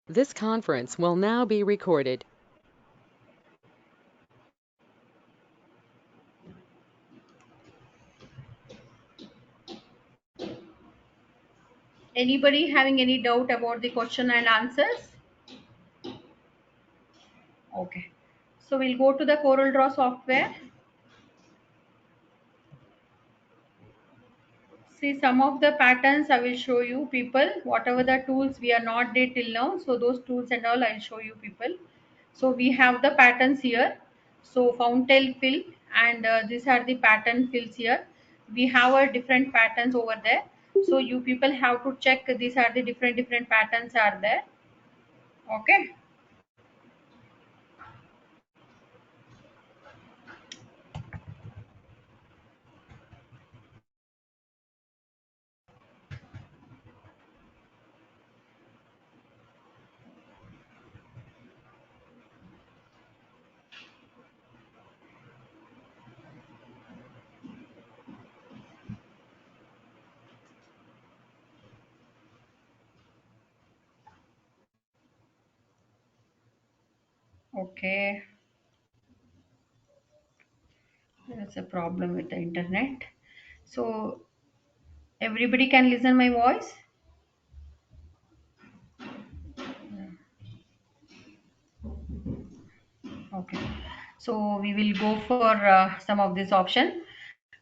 This conference will now be recorded. Anybody having any doubt about the question and answers? Okay. So we'll go to the Corel Draw software. See some of the patterns I will show you people, whatever the tools we are not did till now. So those tools and all I'll show you people. So we have the patterns here. So fountain fill and these are the pattern fills here. We have a different patterns over there. So you people have to check these are the different patterns are there. Okay. Okay. There's a problem with the internet. So everybody can listen my voice. Okay. So we will go for some of this option.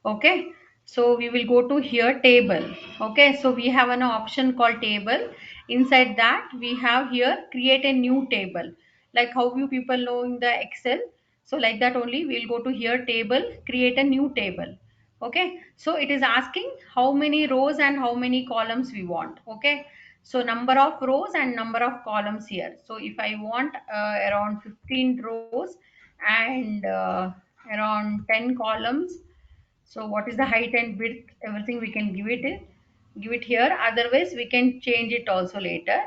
Okay. So we will go to here table. Okay. So we have an option called table. Inside that we have here create a new table. Like how you people know in the Excel. So like that only we'll go to here table, create a new table. Okay. So it is asking how many rows and how many columns we want. Okay. So number of rows and number of columns here. So if I want around 15 rows and around 10 columns, so what is the height and width, everything we can give it here. Otherwise we can change it also later.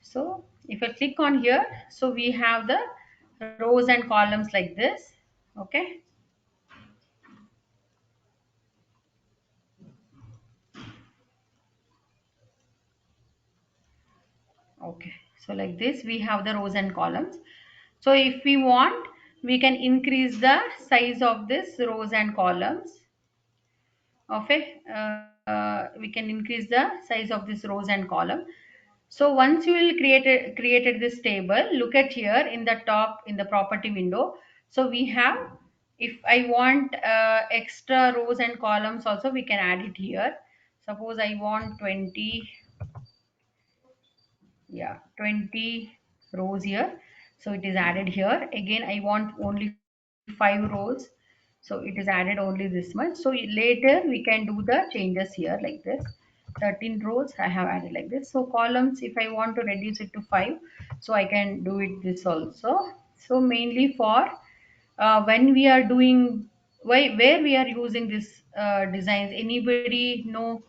So if I click on here, so we have the rows and columns like this. Okay. Okay, so like this we have the rows and columns. So if we want, we can increase the size of this rows and columns. Okay, we can increase the size of this rows and column. So once you will created this table, look at here in the top in the property window. So we have, if I want extra rows and columns also, we can add it here. Suppose I want 20, yeah, 20 rows here, so it is added here. Again I want only 5 rows, so it is added only this much. So later we can do the changes here like this. 13 rows I have added like this. So columns, if I want to reduce it to 5, so I can do it this also. So mainly for when we are doing, why where we are using this designs, anybody know?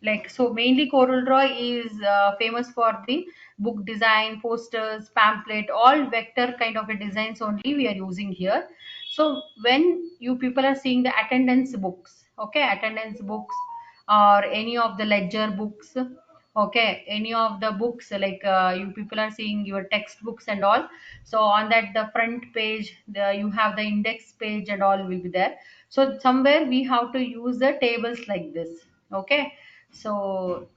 Like, so mainly Corel Draw is famous for the book design, posters, pamphlet, all vector kind of a designs only we are using here. So when you people are seeing the attendance books, okay, attendance books or any of the ledger books, okay, any of the books like you people are seeing your textbooks and all. So on that the front page, you have the index page and all will be there. So somewhere we have to use the tables like this. Okay. So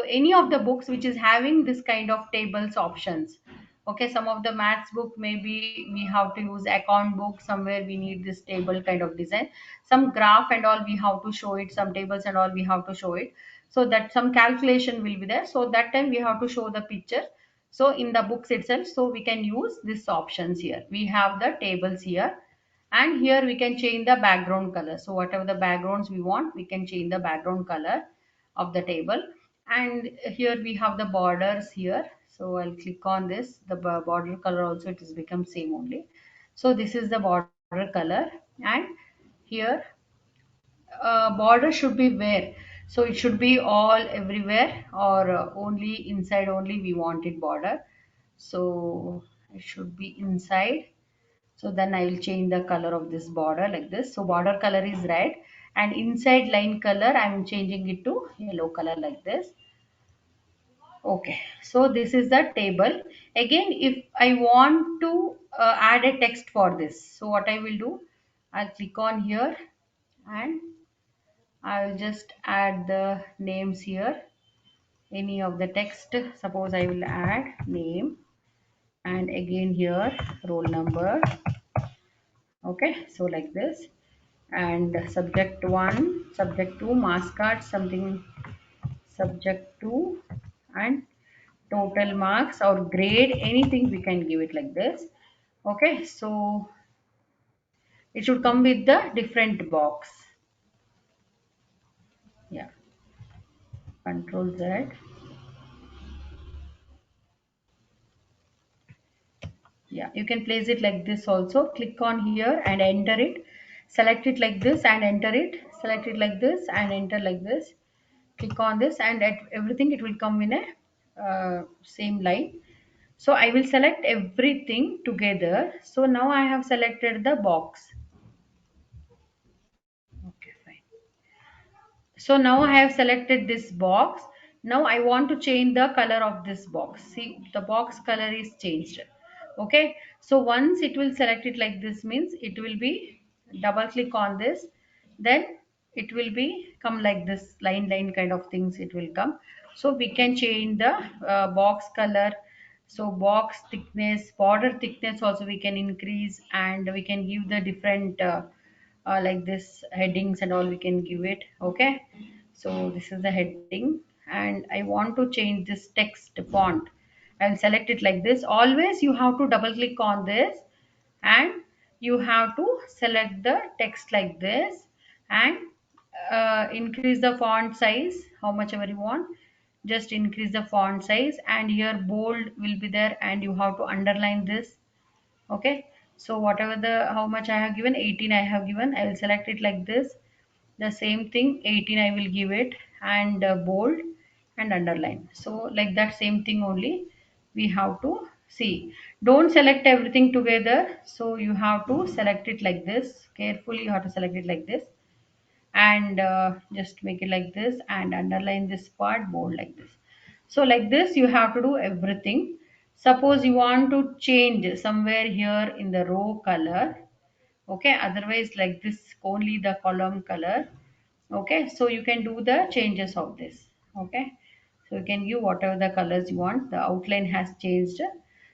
any of the books which is having this kind of tables options. Okay, some of the maths book maybe we have to use account book, somewhere we need this table kind of design. Some graph and all we have to show it, some tables and all we have to show it, so that some calculation will be there, so that time we have to show the picture. So in the books itself, so we can use these options here. We have the tables here, and here we can change the background color. So whatever the backgrounds we want, we can change the background color of the table. And here we have the borders here. So I'll click on this, the border color also it is become same only. So this is the border color. And here border should be where, so it should be all everywhere, or only inside only we want it border. So it should be inside. So then I will change the color of this border like this. So border color is red, and inside line color I am changing it to yellow color like this. Okay, so this is the table. Again, if I want to add a text for this, so what I will do, I'll click on here and I'll just add the names here, any of the text. Suppose I will add name, and again here roll number. Okay, so like this, and subject 1, subject 2, mask card, something, subject 2, and total marks or grade, anything we can give it like this. Okay, so it should come with the different box. Yeah, control Z. Yeah, you can place it like this also. Click on here and enter it. Select it like this and enter it. Select it like this and enter like this. Click on this, and at everything it will come in a same line. So I will select everything together. So now I have selected the box. Okay, fine. So now I have selected this box. Now I want to change the color of this box. See, the box color is changed. Okay, so once it will select it like this, means it will be double click on this, then it will be come like this line kind of things it will come. So we can change the box color. So box thickness, border thickness also we can increase, and we can give the different like this headings and all we can give it. Okay, so this is the heading, and I want to change this text font. I'll select it like this. Always you have to double click on this, and you have to select the text like this, and increase the font size how much ever you want. Just increase the font size, and here bold will be there, and you have to underline this. Okay, so whatever the how much I have given, 18 I have given, I will select it like this. The same thing, 18 I will give it, and bold and underline. So like that same thing only we have to see. Don't select everything together, so you have to select it like this carefully. You have to select it like this, and just make it like this and underline this part bold like this. So like this you have to do everything. Suppose you want to change somewhere here in the row color. Okay, otherwise like this only the column color. Okay, so you can do the changes of this. Okay, so you can give whatever the colors you want. The outline has changed,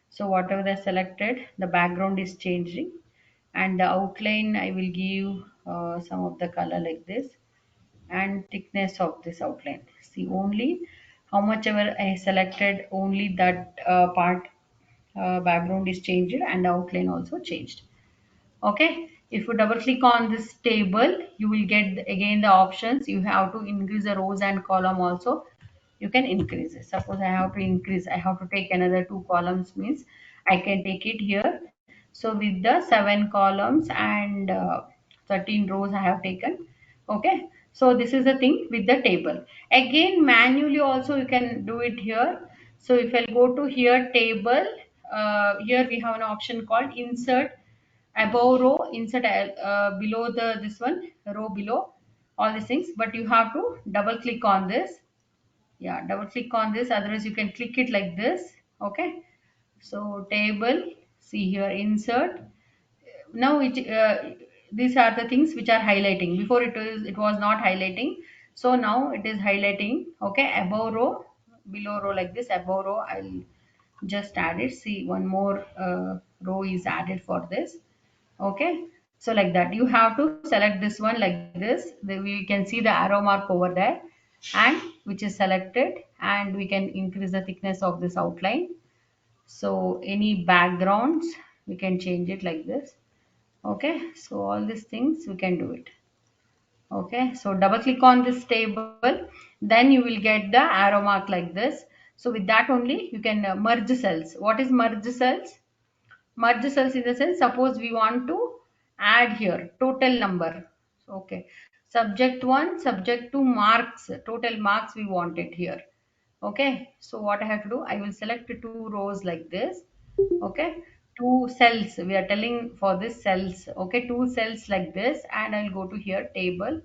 so whatever the selected, the background is changing, and the outline I will give some of the color like this, and thickness of this outline. See, only how much ever I selected, only that part background is changed and outline also changed. Okay, if you double click on this table, you will get again the options. You have to increase the rows and column also. You can increase it. Suppose I have to increase, I have to take another two columns, means I can take it here. So with the 7 columns and 13 rows I have taken. Okay, so this is the thing with the table. Again manually also you can do it here. So if I go to here table, here we have an option called insert above row, insert below the this one row below, all these things, but you have to double click on this. Yeah, double click on this, otherwise you can click it like this. Okay, so table, see here insert. Now these are the things which are highlighting. Before it was not highlighting, so now it is highlighting. Okay, above row, below row, like this. Above row I'll just add it. See, one more row is added for this. Okay, so like that you have to select this one like this. We can see the arrow mark over there, and which is selected, and we can increase the thickness of this outline. So any backgrounds we can change it like this. Okay, so all these things we can do it. Okay, so double click on this table, then you will get the arrow mark like this. So with that only you can merge cells. What is merge cells? Merge cells in the sense, suppose we want to add here total number. Okay, subject 1, subject 2, marks, total marks we want it here. Okay, so what I have to do, I will select two rows like this. Okay, two cells we are telling for this cells. Okay, two cells like this, and I'll go to here table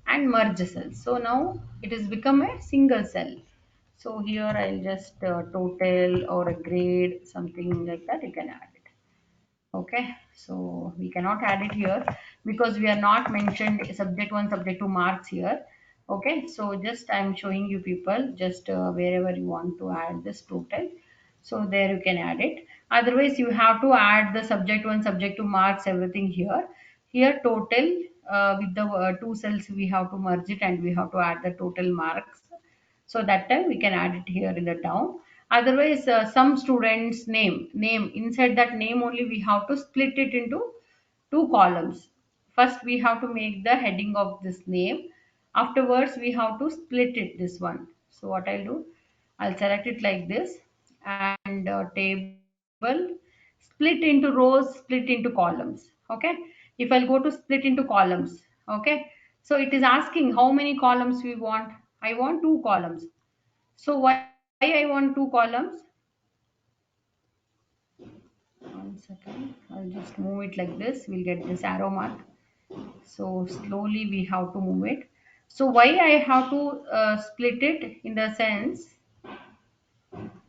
and merge cells. So now it has become a single cell. So here I'll just total or a grade, something like that, you can add it. Okay, so we cannot add it here because we are not mentioned subject 1 subject 2 marks here. Okay, so just I'm showing you people just wherever you want to add this total, so there you can add it. Otherwise you have to add the subject 1 subject 2 marks, everything here. Here total, with the two cells we have to merge it and we have to add the total marks. So that time we can add it here in the down. Otherwise some students name inside that name only we have to split it into two columns. First we have to make the heading of this name, afterwards we have to split it this one. So what I'll do, I'll select it like this, and table, split into rows, split into columns. Okay, if I'll go to split into columns. Okay, so it is asking how many columns we want. I want two columns. So why I want two columns? One second. I'll just move it like this. We'll get this arrow mark. So slowly we have to move it. So why I have to split it in the sense.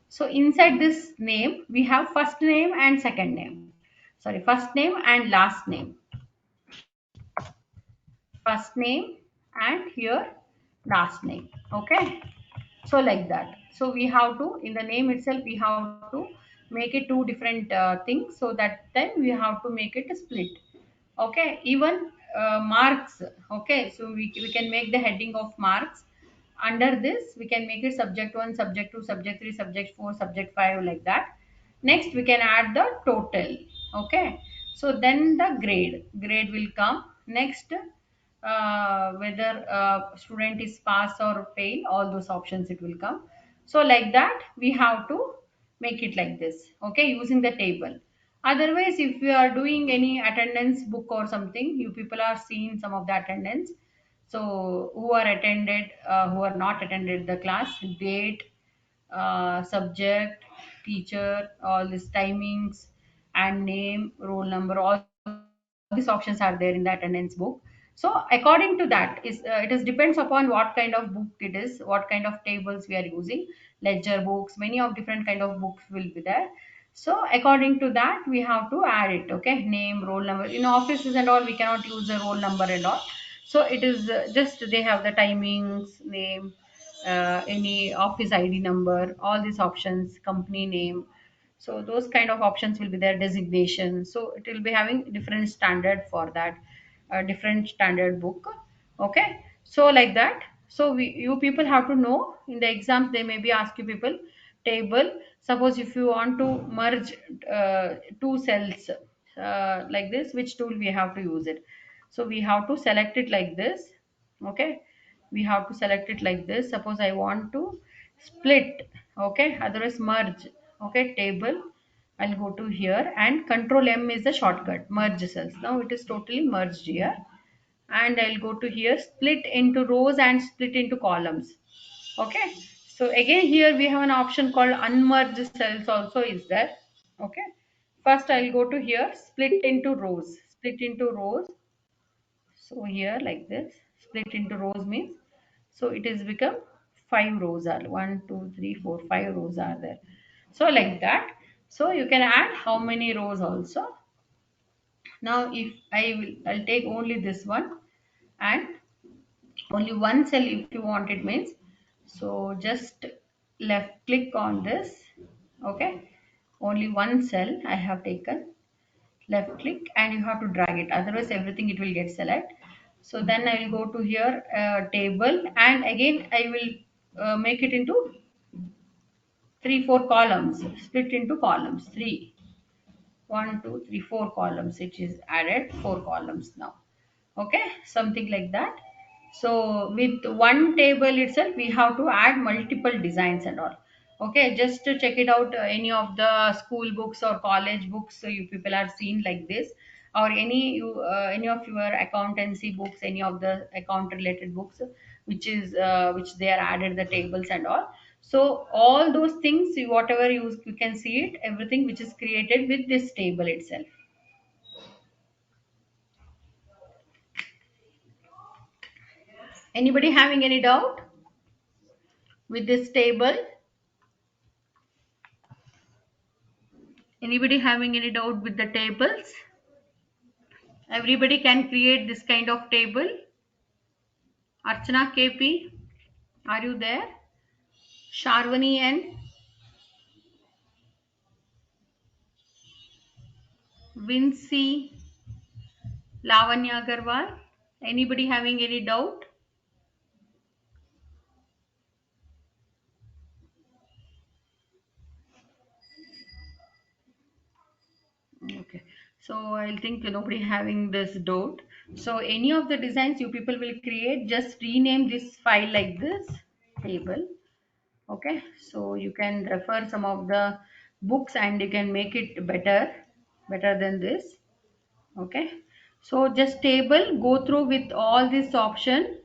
So inside this name we have first name and second name. Sorry, first name and last name. First name and here last name. Okay. So like that, so we have to in the name itself we have to make it two different things, so that time we have to make it a split. Okay, even marks. Okay, so we can make the heading of marks. Under this we can make it subject 1 subject 2 subject 3 subject 4 subject 5, like that. Next we can add the total. Okay, so then the grade will come next. Whether student is pass or fail, all those options it will come. So like that we have to make it like this. Okay, using the table. Otherwise if we are doing any attendance book or something, you people are seeing some of the attendance. So who are attended, who are not attended the class, date, subject, teacher, all these timings, and name, roll number, all these options are there in the attendance book. So according to that is it is depends upon what kind of book it is, what kind of tables we are using. Ledger books, many of different kind of books will be there. So according to that we have to add it. Okay, name, roll number. In offices and all we cannot use the roll number and all. So it is just they have the timings, name, any office ID number, all these options, company name. So those kind of options will be there, designation. So it will be having different standard for that, different standard book. Okay, so like that. So you people have to know in the exams they may be ask you people table. Suppose if you want to merge two cells like this, which tool we have to use it. So we have to select it like this. Okay, we have to select it like this. Suppose I want to split. Okay, otherwise merge. Okay, table, I'll go to here and control M is the shortcut, merge cells. Now it is totally merged here. And I'll go to here, split into rows and split into columns. Okay, so again here we have an option called unmerged cells also is there. Okay, first I'll go to here, split into rows, split into rows. So here like this, split into rows means, so it is become five rows are one, two, three, four, 5 rows are there. So like that. So you can add how many rows also. Now if I'll take only this one and only one cell if you want it means. So just left click on this. Okay, only one cell I have taken, left click and you have to drag it, otherwise everything it will get select. So then I will go to here table, and again I will make it into 3 4 columns, split into columns, 3 1 2 3 4 columns, it is added 4 columns now. Okay, something like that. So with one table itself we have to add multiple designs and all. Okay, just to check it out, any of the school books or college books, so you people are seen like this, or any of your accountancy books, any of the account related books, which they are added the tables and all. So all those things, whatever you can see it, everything which is created with this table itself. Anybody having any doubt? with this table. Anybody having any doubt with the tables? Everybody can create this kind of table. Archana KP, are you there? Sharvani N, Vinci, Lavanya Agarwal. Anybody having any doubt? Okay. So I'll think nobody having this doubt. So any of the designs you people will create, just rename this file like this table. Okay. So you can refer some of the books and you can make it better than this. Okay, so just table, go through with all this option.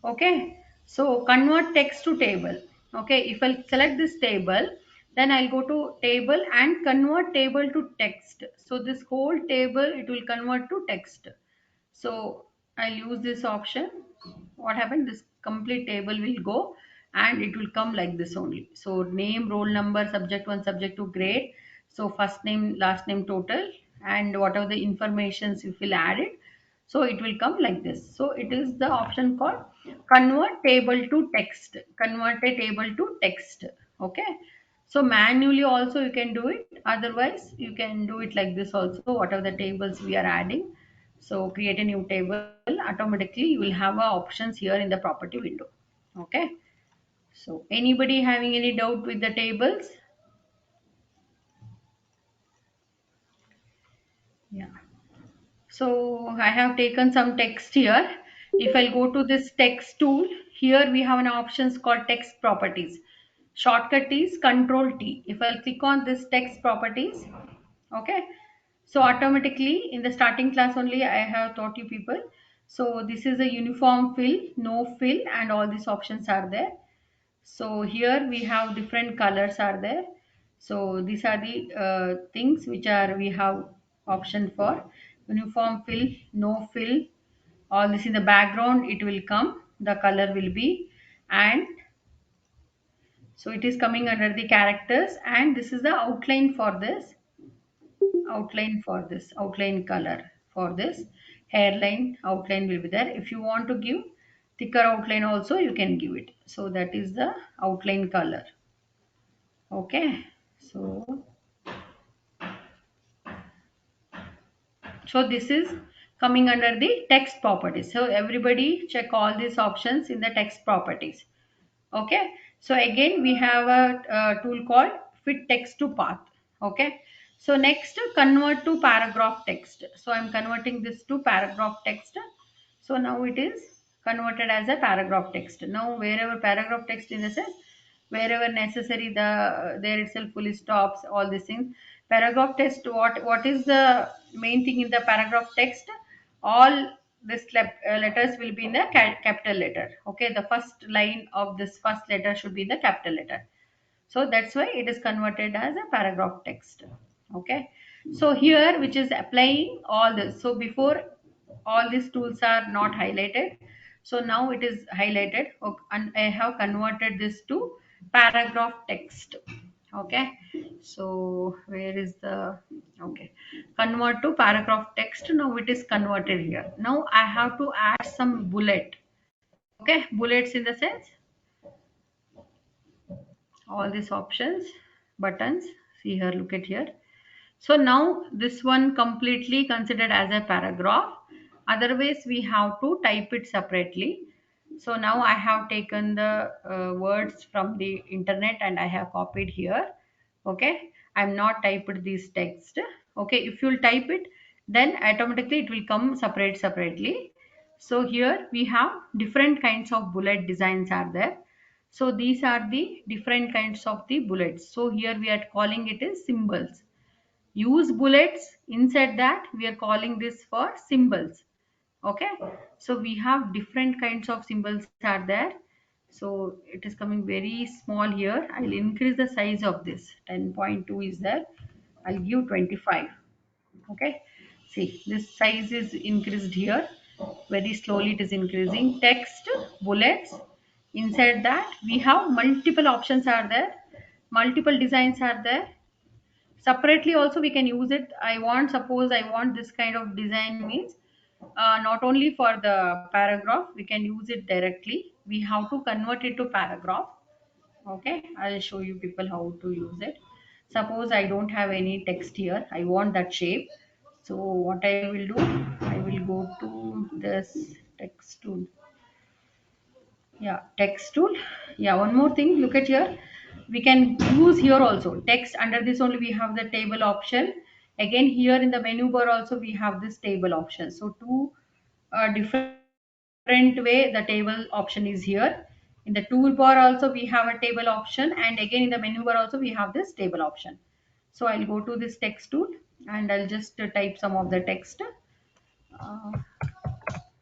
Okay, so convert text to table. Okay, if I select this table, then I'll go to table and convert table to text. So this whole table it will convert to text. So I'll use this option. What happened, this complete table will go and it will come like this only. So name, roll number, subject 1, subject 2, grade. So first name, last name, total, and whatever the informations if we'll add it, so it will come like this. So it is the option called convert table to text, convert a table to text. Okay, so manually also you can do it, otherwise you can do it like this also, whatever the tables we are adding. So create a new table, automatically you will have options here in the property window. Okay, so anybody having any doubt with the tables? Yeah, so I have taken some text here. If I go to this text tool, here we have an options called text properties. Shortcut is Control T. If I click on this text properties, okay, so automatically in the starting class only I have taught you people. So this is a uniform fill, no fill, and all these options are there. So here we have different colors are there. So these are the things which are we have option for uniform fill, no fill. All this in the background it will come. The color will be, and so it is coming under the characters, and this is the outline for this. Outline for this, outline color for this. Hairline outline will be there. If you want to give thicker outline also you can give it. So that is the outline color. Okay, so this is coming under the text properties. So everybody check all these options in the text properties. Okay, so again we have a tool called fit text to path. Okay, so next convert to paragraph text. So I'm converting this to paragraph text. So now it is converted as a paragraph text. Now wherever paragraph text in the sense, wherever necessary the there itself fully stops, all these things. Paragraph text, what is the main thing in the paragraph text? All this letters will be in the capital letter. Okay, the first line of this first letter should be in the capital letter. So that's why it is converted as a paragraph text. Okay, so here which is applying all this. So before all these tools are not highlighted, so now it is highlighted. Okay, and I have converted this to paragraph text. Okay, so where is the, okay, convert to paragraph text. Now it is converted here. Now I have to add some bullet. Okay, bullets in the sense all these options, buttons. See here, look at here. So now this one completely considered as a paragraph. Otherwise we have to type it separately. So now I have taken the words from the internet and I have copied here. Okay, I'm not typed this text. Okay, if you'll type it, then automatically it will come separately. So here we have different kinds of bullet designs are there. So these are the different kinds of the bullets. So here we are calling it as symbols. Use bullets, inside that we are calling this for symbols. Okay, so we have different kinds of symbols are there. So it is coming very small here. I'll increase the size of this. 10.2 is there. I'll give 25. Okay, see this size is increased here. Very slowly it is increasing. Text, bullets, Inside that we have multiple options are there, multiple designs are there. Separately also we can use it. I want, suppose I want this kind of design means not only for the paragraph we can use it directly, we have to convert it to paragraph. Okay, I'll show you people how to use it. Suppose I don't have any text here, I want that shape. So what I will do, I will go to this text tool. Yeah, text tool. Yeah, one more thing, look at here. We can use here also text. Under this only we have the table option. Again here in the menu bar also we have this table option. So two different way the table option is here. In the toolbar also we have a table option, and again in the menu bar also we have this table option. So I'll go to this text tool and I'll just type some of the text. Uh,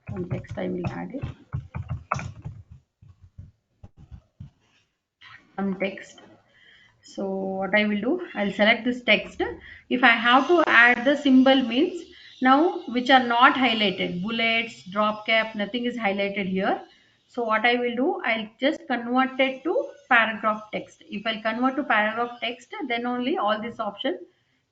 some text I will add it. Some text. So what I will do, I'll select this text. If I have to add the symbol means, now which are not highlighted, bullets, drop cap, nothing is highlighted here. So what I will do, I'll just convert it to paragraph text. If I convert to paragraph text, then only all this option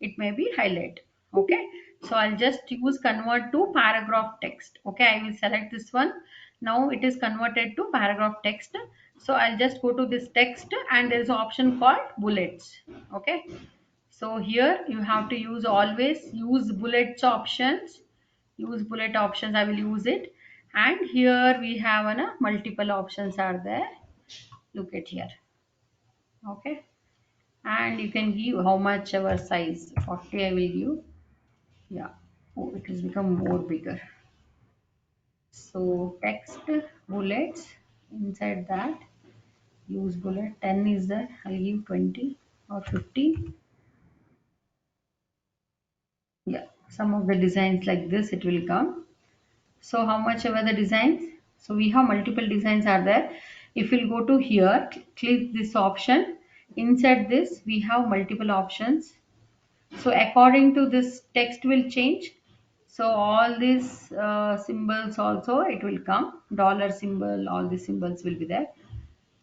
it may be highlighted. Okay, so I'll just use convert to paragraph text. Okay, I will select this one. Now it is converted to paragraph text. So I'll just go to this text and there is an option called bullets. Okay, so here you have to use, always use bullets options. Use bullet options, I will use it. And here we have multiple options are there. Look at here. Okay, and you can give how much our size, 40 I will give. Yeah, oh, it has become more bigger. So text bullets, inside that use bullet, 10 is there, I'll give 20 or 50. Yeah, some of the designs like this it will come. So how much ever the designs, so we have multiple designs are there. If we'll go to here, click this option. Inside this we have multiple options. So according to this text will change. So all these symbols also it will come, dollar symbol, all these symbols will be there.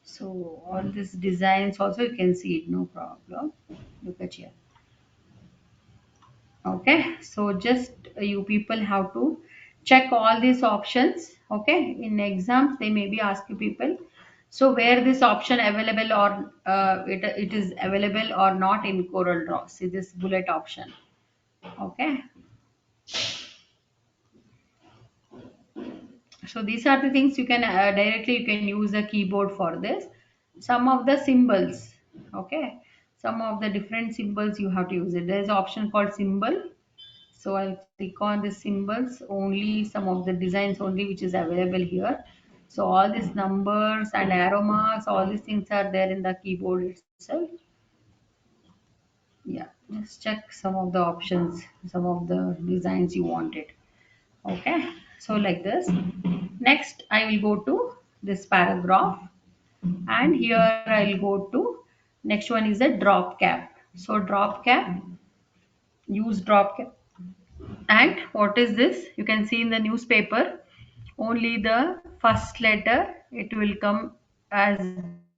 So all these designs also you can see it, no problem. Look at here. Okay, so just you people have to check all these options. Okay, in exams they may be ask you people, so where this option available or it is available or not in Corel Draw. See this bullet option. Okay, so these are the things you can directly you can use the keyboard for this. Some of the symbols. Okay, some of the different symbols you have to use it. There is option called symbol. So I'll click on the symbols, only some of the designs only which is available here. So all these numbers and arrow marks, all these things are there in the keyboard itself. Yeah, just check some of the options, some of the designs you wanted. Okay, so like this. Next, I will go to this paragraph, and here I'll go to next one is a drop cap. So drop cap, use drop cap. And what is this? You can see in the newspaper, only the first letter it will come as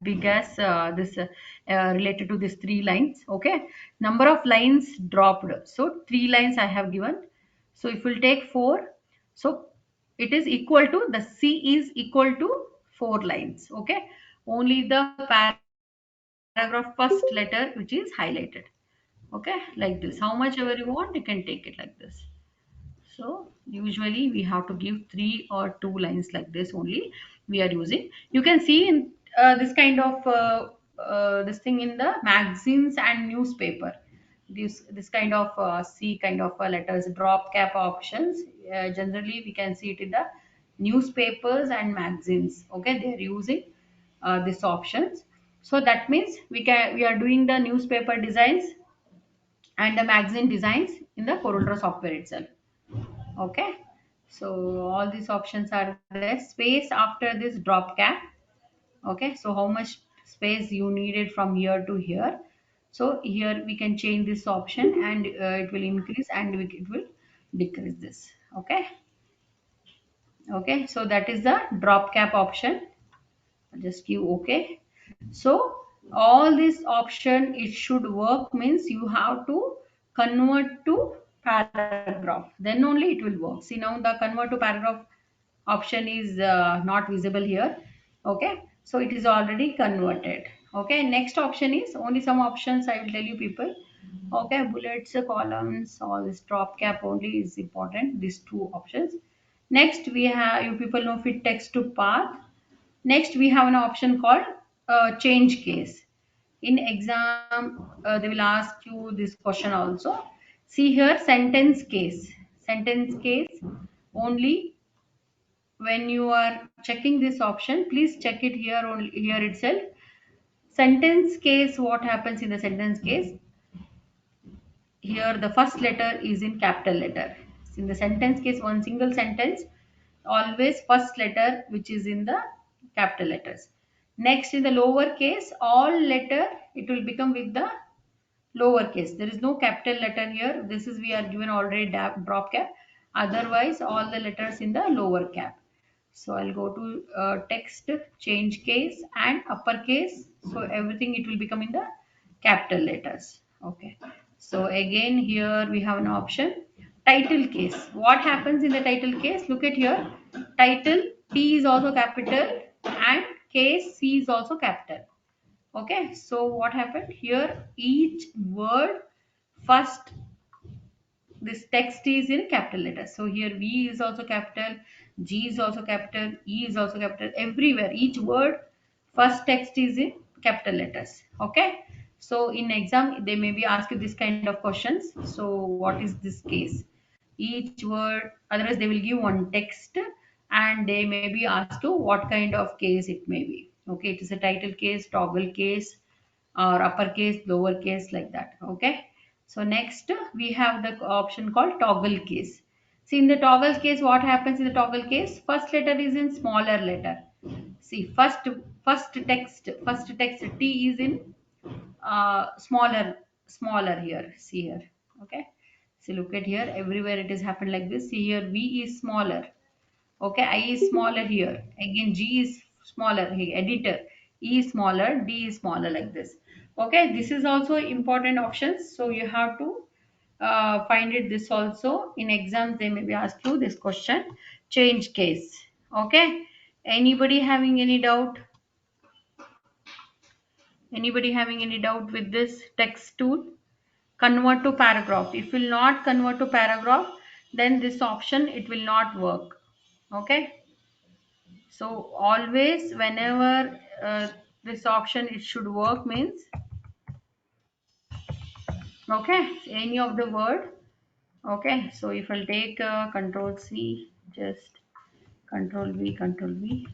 big as this related to this three lines. Okay, number of lines dropped. So three lines I have given. So if we'll take four, so it is equal to the C is equal to four lines. Okay, only the paragraph first letter which is highlighted. Okay, like this. How much ever you want, you can take it like this. So usually we have to give three or two lines like this only we are using. You can see in this kind of this thing in the magazines and newspaper. This kind of C kind of letters, drop cap options. Generally we can see it in the newspapers and magazines. Okay, they are using this options. So that means we are doing the newspaper designs and the magazine designs in the Corel software itself. Okay, so all these options are there. Space after this drop cap. Okay, so how much space you needed from here to here. So here we can change this option, and it will increase and it will decrease this. Okay, okay, so that is the drop cap option. just give okay. So all this option it should work means you have to convert to paragraph, then only it will work. See, now the convert to paragraph option is not visible here. Okay, so it is already converted. Okay, next option is only some options I will tell you people. Okay, bullets, columns, all this drop cap only is important, these two options. Next we have, you people know, fit text to path. Next, we have an option called change case. In exam, they will ask you this question also. See here, sentence case. Sentence case only when you are checking this option, please check it here only here itself. Sentence case, what happens in the sentence case? Here the first letter is in capital letter. In the sentence case, one single sentence, always first letter which is in the capital letters. Next, in the lower case, all letter it will become with the lower case. There is no capital letter here. This is we are given already drop cap. Otherwise, all the letters in the lower cap. So I'll go to text, change case and uppercase. So everything it will become in the capital letters. Okay. So again here we have an option. Title case. What happens in the title case? Look at here. Title T is also capital and case C is also capital. Okay. So what happened here? Each word first, this text is in capital letters. So here V is also capital, G is also capital, E is also capital. Everywhere, each word, first text is in capital letters. Okay. So in exam, they may be asked you this kind of questions. So what is this case? Each word, otherwise they will give one text and they may be asked to what kind of case it may be. Okay, it is a title case, toggle case, or uppercase, lowercase, like that. Okay. So next we have the option called toggle case. See, in the toggle case, what happens in the toggle case? First letter is in smaller letter. See, first text T is in smaller here. See here. Okay. See, look at here. Everywhere it has happened like this. See here, V is smaller. Okay, I is smaller here. Again, G is smaller here. Editor, E is smaller, D is smaller, like this. Okay, this is also important options. So you have to find it. This also in exams they may be asked you this question. Change case. Okay. Anybody having any doubt? Anybody having any doubt with this text tool? Convert to paragraph. If will not convert to paragraph, then this option it will not work. Okay. So always whenever this option it should work means, okay, any of the word. Okay, so if I'll take control C, just control V,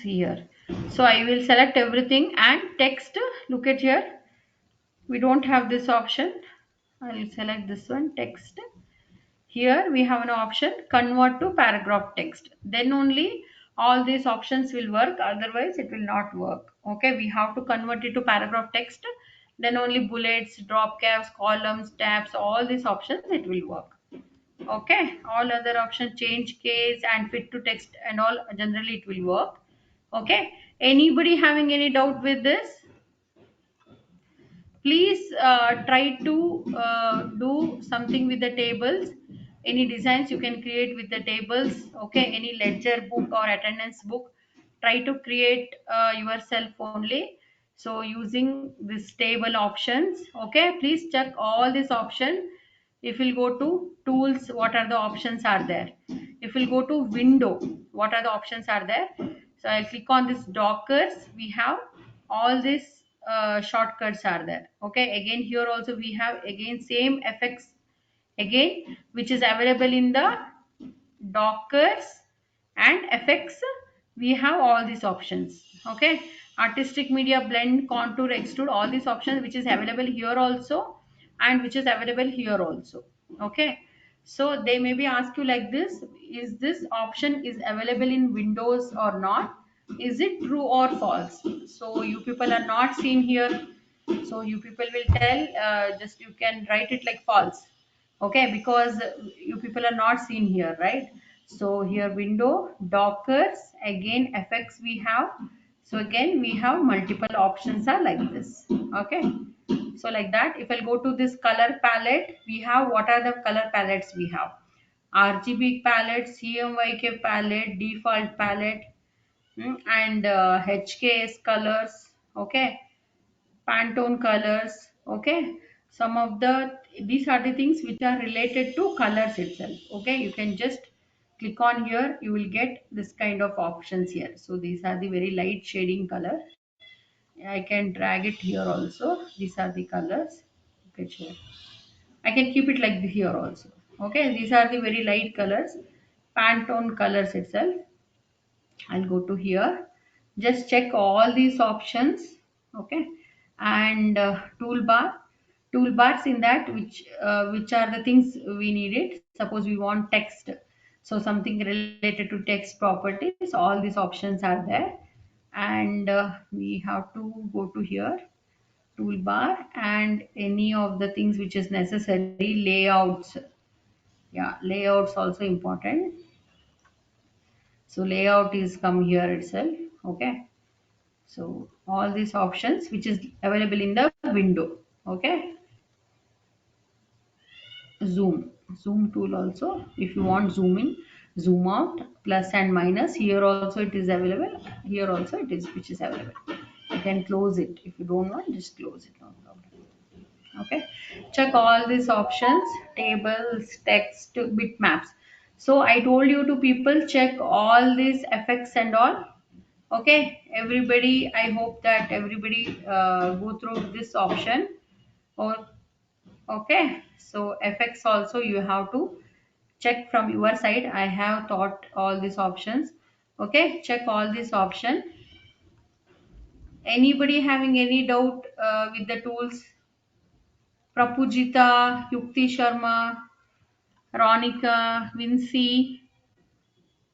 see here. So I will select everything and text. Look at here, we don't have this option. I will select this one, text. Here we have an option convert to paragraph text. Then only all these options will work. Otherwise, it will not work. Okay, we have to convert it to paragraph text. Then only bullets, drop caps, columns, tabs, all these options it will work. Okay, all other options, change case and fit to text and all, generally it will work. Okay, anybody having any doubt with this? Please try to do something with the tables. Any designs you can create with the tables. Okay, any ledger book or attendance book, try to create yourself only. So using this table options. Okay, please check all these options. If we'll go to tools, what are the options are there? If we'll go to window, what are the options are there? So I click on this dockers. We have all these shortcuts are there. Okay, again here also we have again same effects again, which is available in the dockers and effects. We have all these options. Okay, artistic media, blend, contour, extrude, all these options which is available here also and which is available here also. Okay, so they maybe ask you like this, is this option is available in windows or not? Is it true or false? So you people are not seen here, so you people will tell, just you can write it like false. Okay, because you people are not seen here, right? So here window, dockers, again effects we have. So again we have multiple options are like this. Okay, so like that, if I go to this color palette, we have what are the color palettes we have: RGB palette, CMYK palette, default palette, and HKS colors. Okay, Pantone colors. Okay, some of the, these are the things which are related to colors itself. Okay, you can just click on here, you will get this kind of options here. So these are the very light shading color. I can drag it here also. These are the colors. Okay, sure. I can keep it like here also. Okay, these are the very light colors, Pantone colors itself. I'll go to here. Just check all these options. Okay, and toolbar. Toolbars in that which are the things we needed. Suppose we want text, so something related to text properties. All these options are there, and we have to go to here toolbar and any of the things which is necessary. Layouts, yeah, layouts also important. So layout is come here itself. Okay, so all these options which is available in the window. Okay, zoom tool also, if you want zoom in, zoom out, plus and minus, here also it is available, here also it is, which is available. You can close it if you don't want, just close it, no problem. Okay, check all these options: tables, text, bitmaps. So I told you to people, check all these effects and all. Okay, everybody, I hope that everybody go through this option. Or okay, so effects also you have to check from your side. I have taught all these options. Okay, check all these option. Anybody having any doubt with the tools? Prapujita, Yukti Sharma, Ronika, Vinci,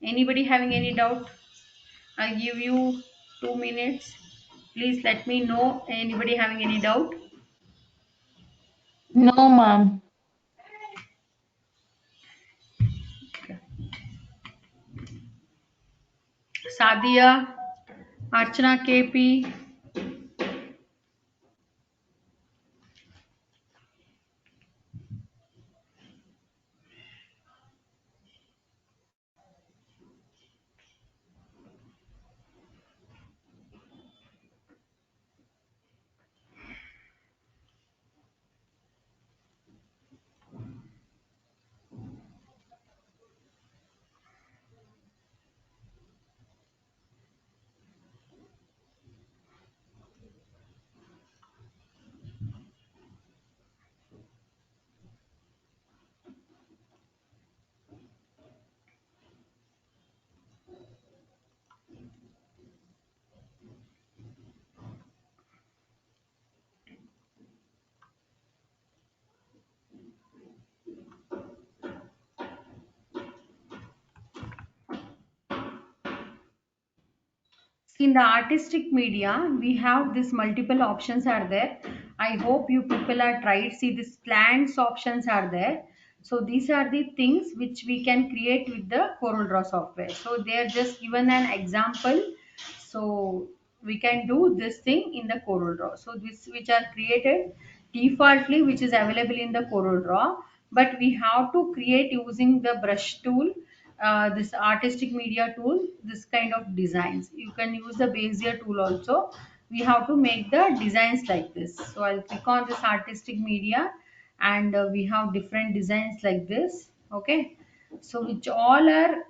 anybody having any doubt? I'll give you 2 minutes. Please let me know anybody having any doubt. No, ma'am. Sadia, Archana KP. In the artistic media, we have this multiple options are there. I hope you people are tried. See, this plants options are there. So these are the things which we can create with the Corel Draw software. So they are just given an example. So we can do this thing in the Corel Draw. So this which are created defaultly, which is available in the Corel Draw, but we have to create using the brush tool, this artistic media tool, this kind of designs. You can use the Bezier tool also. We have to make the designs like this. So I'll click on this artistic media, and we have different designs like this. Okay, so which all are,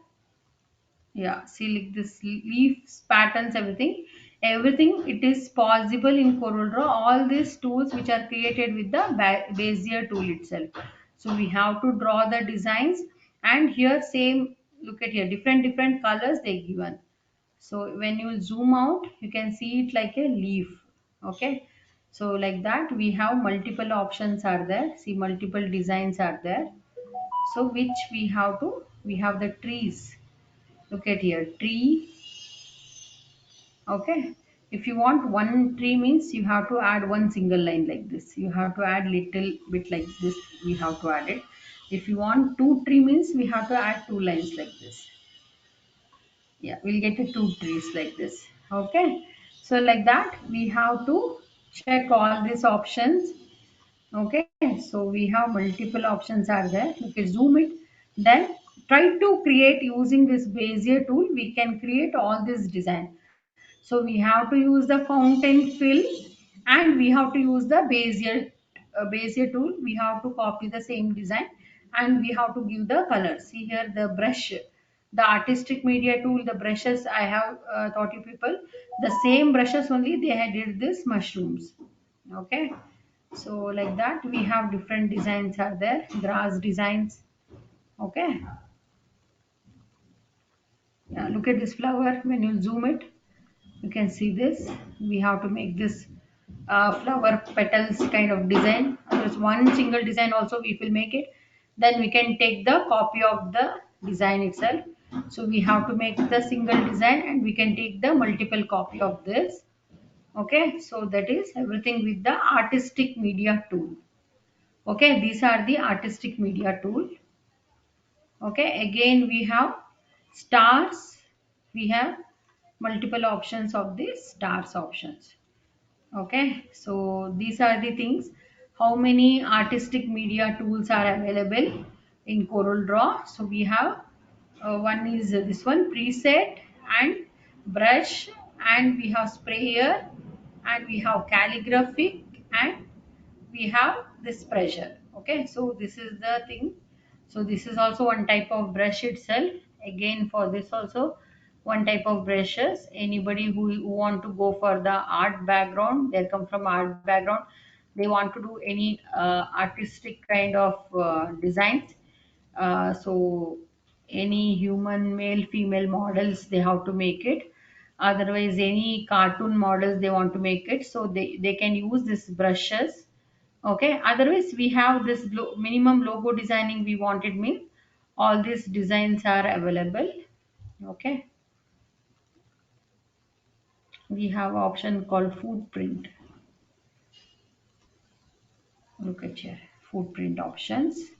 yeah, see, like this leaves, patterns, everything it is possible in CorelDRAW. All these tools which are created with the Bezier tool itself. So we have to draw the designs, and here same, look at here, different colors they given. So when you zoom out, you can see it like a leaf. Okay, so like that we have multiple options are there. See, multiple designs are there. So which we have the trees. Look at here, tree. Okay, if you want one tree means you have to add one single line like this. You have to add little bit like this. We have to add it. If you want two tree means we have to add two lines like this. Yeah, we'll get the two trees like this. Okay. So like that, we have to check all these options. Okay, so we have multiple options are there. Okay, zoom it. Then try to create using this Bezier tool. We can create all this design. So we have to use the fountain fill and we have to use the Bezier tool. We have to copy the same design and we have to give the color. See here the brush, the artistic media tool, the brushes I have taught you people. The same brushes only they had did this mushrooms. Okay, so like that we have different designs are there, grass designs. Okay, yeah, look at this flower. When you zoom it, you can see this. We have to make this flower petals kind of design. There's one single design also we will make it. Then we can take the copy of the design itself. So we have to make the single design and we can take the multiple copy of this. Okay, so that is everything with the artistic media tool. Okay, these are the artistic media tool. Okay, again we have stars. We have multiple options of the stars options. Okay, so these are the things. How many artistic media tools are available in Corel Draw? So we have one is this one preset and brush, and we have sprayer, and we have calligraphic, and we have this pressure. Okay, so this is the thing. So this is also one type of brush itself. Again for this also one type of brushes. Anybody who want to go for the art background, they come from art background, they want to do any artistic kind of designs. So any human male female models they have to make it. Otherwise any cartoon models they want to make it, so they can use this brushes. Okay, otherwise we have this minimum logo designing we wanted means all these designs are available. Okay, we have option called footprint. Look at here, footprint options.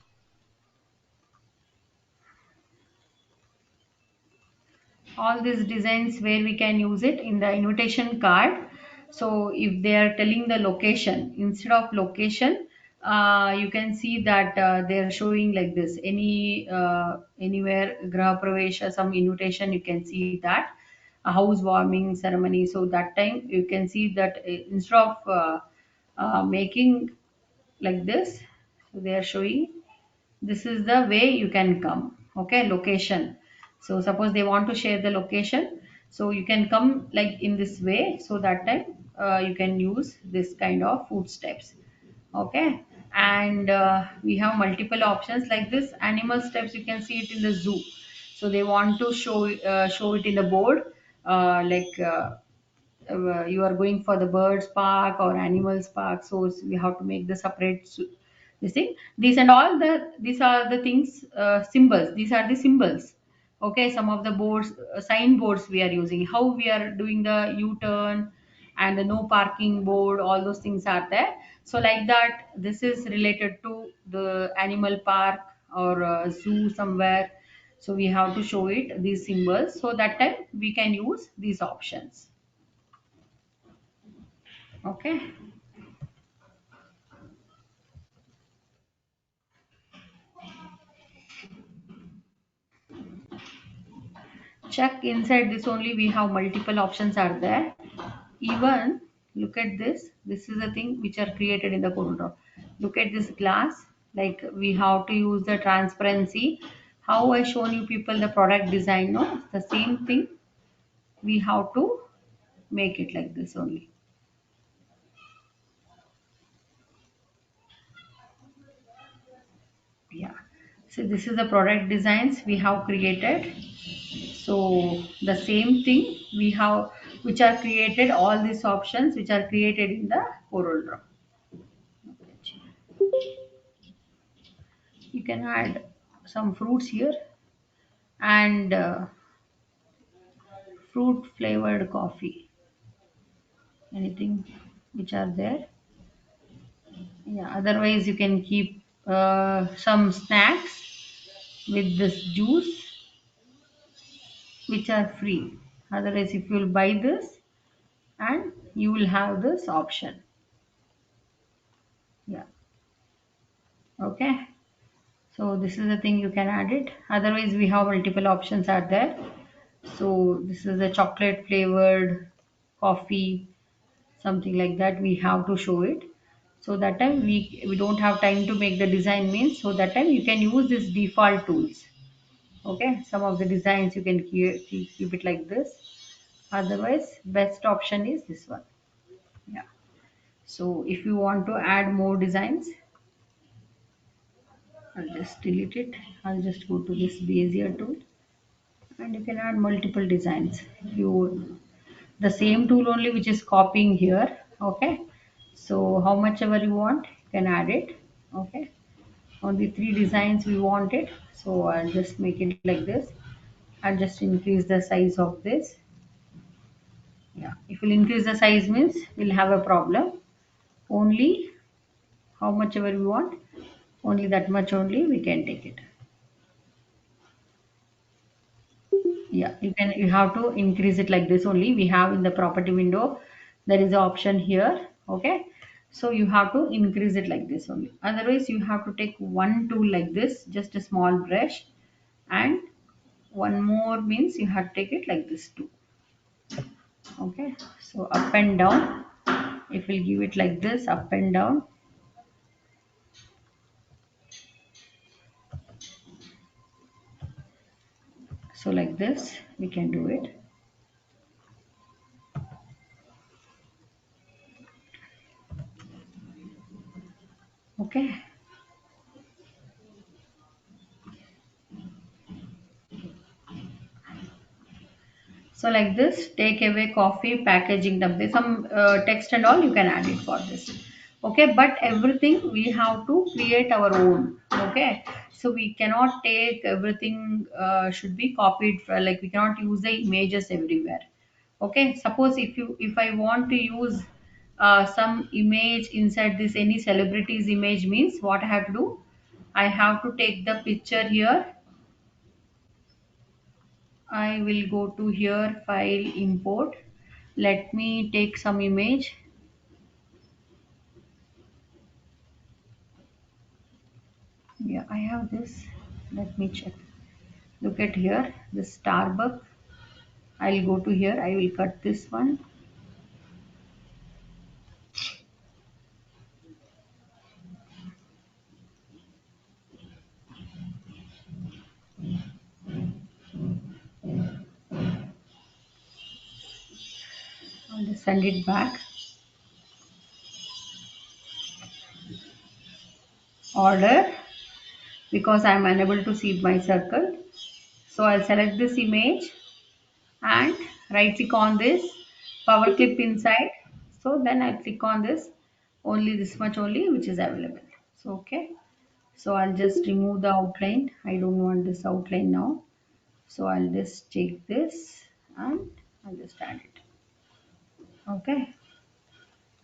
All these designs where we can use it in the invitation card. So if they are telling the location instead of location, you can see that they are showing like this, anywhere graha pravesha some invitation, you can see that a housewarming ceremony. So that time you can see that instead of making like this, so they are showing this is the way you can come. Okay, location. So suppose they want to share the location, so you can come like in this way. So that time you can use this kind of footsteps. Okay, and we have multiple options like this animal steps. You can see it in the zoo. So they want to show it in the board, you are going for the birds park or animals park, so we have to make the separate this thing. These and all the these are the things, symbols, these are the symbols. Okay, some of the boards, sign boards we are using, how we are doing the u-turn and the no parking board, all those things are there. So like that, this is related to the animal park or zoo somewhere. So we have to show it these symbols, so that time we can use these options. Okay, check inside this only we have multiple options are there. Even look at this. This is a thing which are created in the Corel Draw. Look at this glass. Like we have to use the transparency. How I shown you people the product design. No, the same thing. We have to make it like this only. Yeah. So this is the product designs we have created. So the same thing we have, which are created, all these options which are created in the Corel Draw. You can add some fruits here and fruit flavored coffee, anything which are there. Yeah, otherwise you can keep some snacks with this juice which are free. Otherwise, if you will buy this, and you will have this option. Yeah. Okay. So this is the thing you can add it. Otherwise, we have multiple options are there. So this is a chocolate flavored coffee, something like that. We have to show it. So that time we don't have time to make the design means. So that time you can use this default tools. Okay. Some of the designs you can keep it like this. Otherwise, best option is this one. Yeah. So if you want to add more designs, I'll just delete it. I'll just go to this Bezier tool and you can add multiple designs. You the same tool only which is copying here. Okay. So how much ever you want, you can add it. Okay. Only three designs we want it. So I'll just make it like this. I'll just increase the size of this. Yeah. If we'll increase the size means we'll have a problem. Only how much ever we want, only that much only we can take it. Yeah, you have to increase it like this only. We have in the property window, there is an option here. Okay. So you have to increase it like this only. Otherwise, you have to take one tool like this, just a small brush, and one more means you have to take it like this too. Okay. So up and down. If we give it like this, up and down. So like this, we can do it. Okay. So like this, take away coffee packaging. Some text and all you can add it for this. Okay, but everything we have to create our own. Okay, so we cannot take everything should be copied. Like we cannot use the images everywhere. Okay, suppose if I want to use some image inside this any celebrity's image means what I have to do? I have to take the picture here. I will go to here, file, import. Let me take some image. Yeah, I have this. Let me check. Look at here, the Starbucks. I'll go to here. I will cut this one. I'll just send it back. Order because I'm unable to see my circle. So I'll select this image and right click on this power clip inside. So then I click on this only this much only which is available. So okay. So I'll just remove the outline. I don't want this outline now. So I'll just take this and I'll just add it. Okay.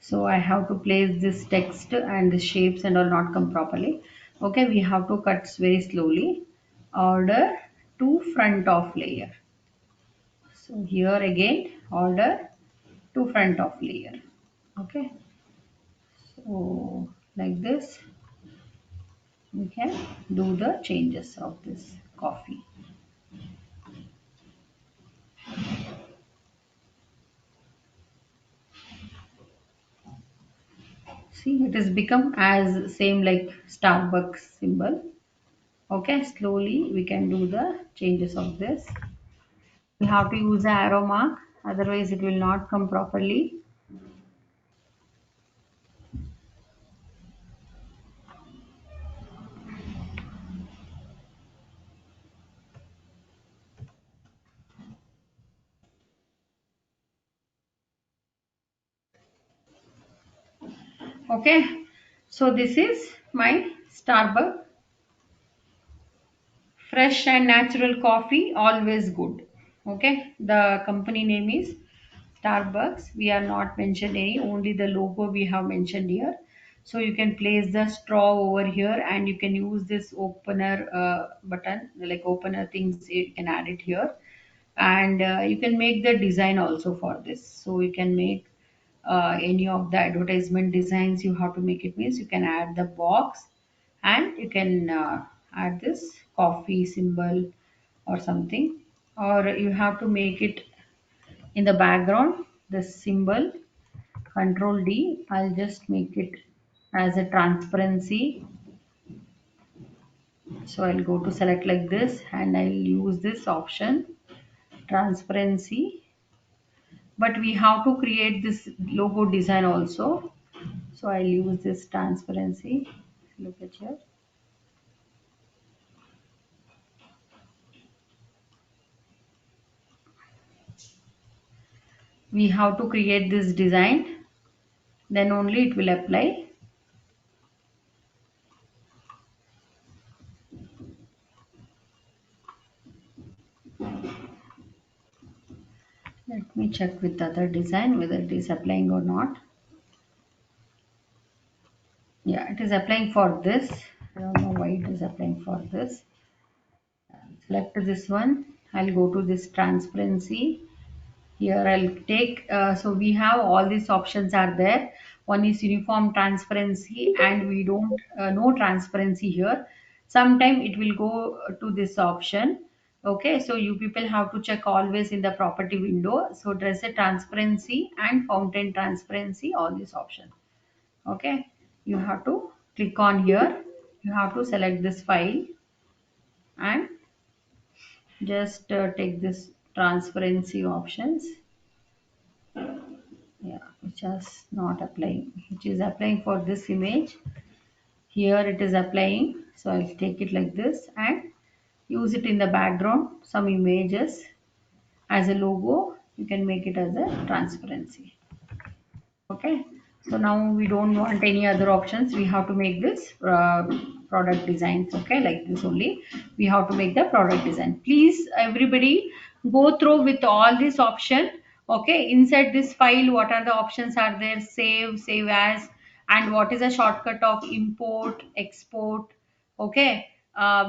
So I have to place this text and the shapes and all not come properly. Okay, we have to cut very slowly. Order to front of layer. So here again, order to front of layer. Okay. So like this, we can do the changes of this coffee. See, it has become as same like Starbucks symbol. Okay, slowly we can do the changes of this. We have to use the arrow mark, otherwise it will not come properly. Okay, so this is my Starbucks fresh and natural coffee, always good. Okay, the company name is Starbucks. We are not mentioned any, only the logo we have mentioned here. So you can place the straw over here, and you can use this opener button, like opener things, you can add it here. And you can make the design also for this. So you can make any of the advertisement designs you have to make. It means you can add the box, and you can add this coffee symbol or something, or you have to make it in the background, the symbol. Control D, I'll just make it as a transparency. So I'll go to select like this, and I'll use this option, transparency. But we have to create this logo design also. So I'll use this transparency. Look at here. We have to create this design, then only it will apply. Let me check with the other design whether it is applying or not. Yeah, it is applying for this. I don't know why it is applying for this. Select this one. I'll go to this transparency. Here I'll take, so we have all these options are there. One is uniform transparency, and we don't, no transparency here. Sometime it will go to this option. Okay, so you people have to check always in the property window. So there's a transparency and fountain transparency, all these options. Okay, you have to click on here. You have to select this file, and just take this transparency options. Yeah, which is not applying, which is applying for this image. Here it is applying, so I'll take it like this and use it in the background, some images as a logo. You can make it as a transparency. Okay, so now we don't want any other options. We have to make this product designs. Okay, like this only we have to make the product design. Please everybody go through with all this option. Okay, inside this file what are the options are there? Save, save as, and what is a shortcut of import, export. Okay,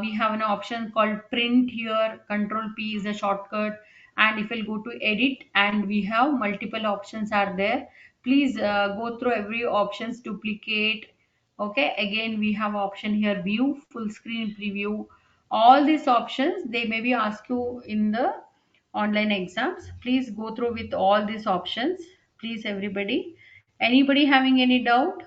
we have an option called print here. Control P is a shortcut. And if we'll go to edit, and we have multiple options are there. Please go through every options, duplicate. Okay, again we have option here, view, full screen preview. All these options they may be ask you in the online exams. Please go through with all these options. Please everybody. Anybody having any doubt?